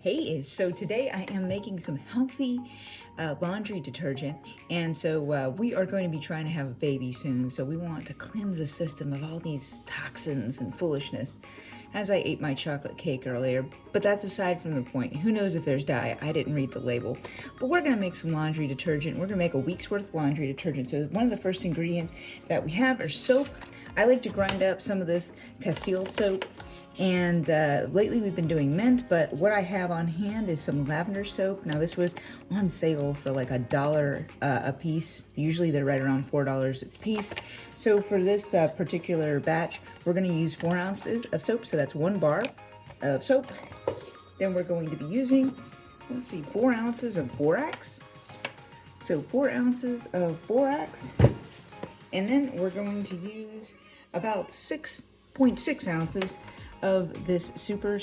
Hey, so today I am making some healthy laundry detergent, and so we are going to be trying to have a baby soon, so we want to cleanse the system of all these toxins and foolishness, as I ate my chocolate cake earlier, but that's aside from the point. Who knows if there's dye? I didn't read the label. But we're going to make some laundry detergent. We're going to make a week's worth of laundry detergent. So one of the first ingredients that we have are soap. I like to grind up some of this Castile soap. And lately we've been doing mint, but what I have on hand is some lavender soap. Now this was on sale for like $1 a piece. Usually they're right around $4 a piece. So for this particular batch, we're going to use 4 ounces of soap. So that's 1 bar of soap. Then we're going to be using, 4 ounces of borax. So 4 ounces of borax. And then we're going to use about 6.6 ounces of this super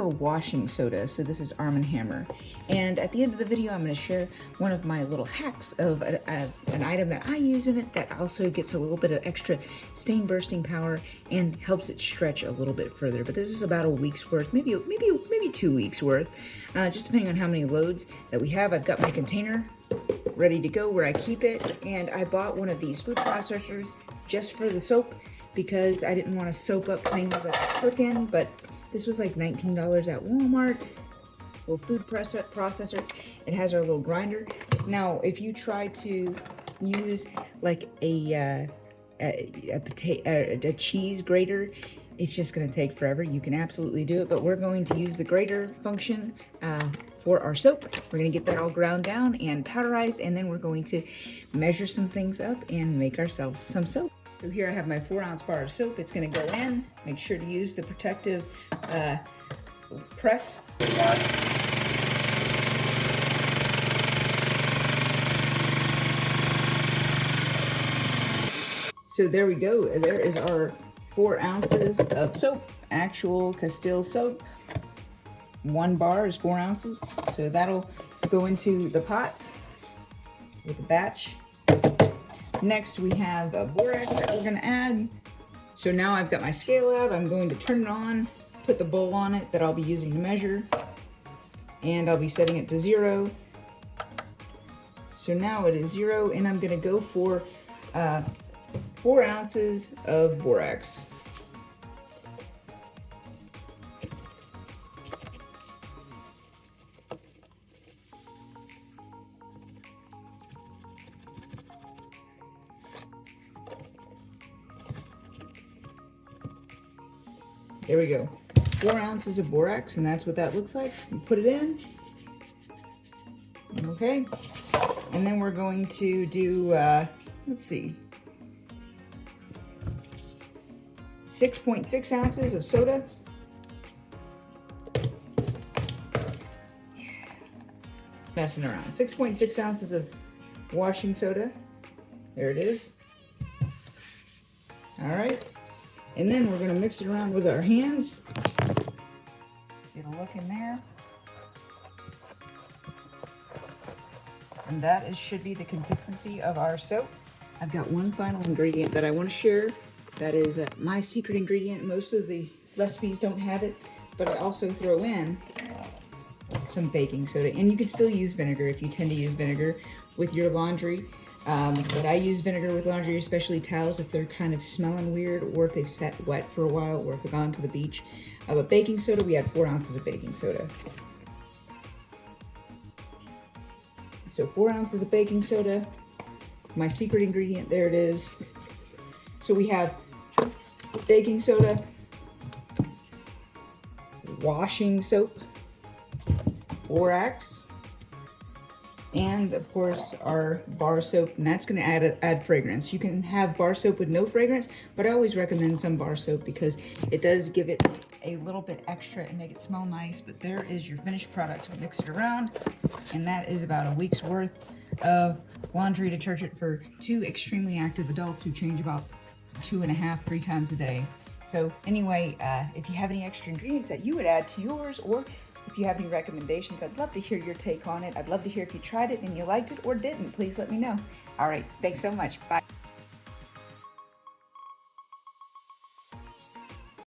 washing soda. So this is Arm & Hammer. And at the end of the video, I'm going to share one of my little hacks of an item that I use in it that also gets a little bit of extra stain bursting power and helps it stretch a little bit further. But this is about a week's worth, maybe 2 weeks worth, just depending on how many loads that we have. I've got my container ready to go where I keep it, and I bought one of these food processors just for the soap, because I didn't want to soap up things that I cook in, but this was like $19 at Walmart. Little food processor. It has our little grinder. Now, if you try to use like a cheese grater, it's just going to take forever. You can absolutely do it, but we're going to use the grater function for our soap. We're going to get that all ground down and powderized, and then we're going to measure some things up and make ourselves some soap. So here I have my 4 ounce bar of soap. It's going to go in. Make sure to use the protective press bar. So there we go. There is our 4 ounces of soap, actual Castile soap. 1 bar is 4 ounces. So that'll go into the pot with a batch. Next, we have borax that we're going to add. So now I've got my scale out. I'm going to turn it on, put the bowl on it that I'll be using to measure, and I'll be setting it to 0. So now it is 0, and I'm going to go for 4 ounces of borax. There we go. 4 ounces of borax, and that's what that looks like. You put it in. Okay. And then we're going to do, 6.6 ounces of soda. Messing around. 6.6 ounces of washing soda. There it is. All right. And then we're going to mix it around with our hands. Get a look in there. And that should be the consistency of our soap. I've got one final ingredient that I want to share. That is my secret ingredient. Most of the recipes don't have it, but I also throw in some baking soda. And you can still use vinegar if you tend to use vinegar with your laundry. But I use vinegar with laundry, especially towels, if they're kind of smelling weird, or if they've sat wet for a while, or if they've gone to the beach. But baking soda, we had 4 ounces of baking soda. So 4 ounces of baking soda, my secret ingredient, there it is. So we have baking soda, washing soap, borax, and of course our bar soap, and that's going to add fragrance. You can have bar soap with no fragrance, but I always recommend some bar soap because it does give it a little bit extra and make it smell nice. But there is your finished product. Mix it around, and that is about a week's worth of laundry detergent for 2 extremely active adults who change about 2.5, 3 times a day. So anyway, if you have any extra ingredients that you would add to yours, or if you have any recommendations, I'd love to hear your take on it. I'd love to hear if you tried it and you liked it or didn't. Please let me know. All right, thanks so much. Bye.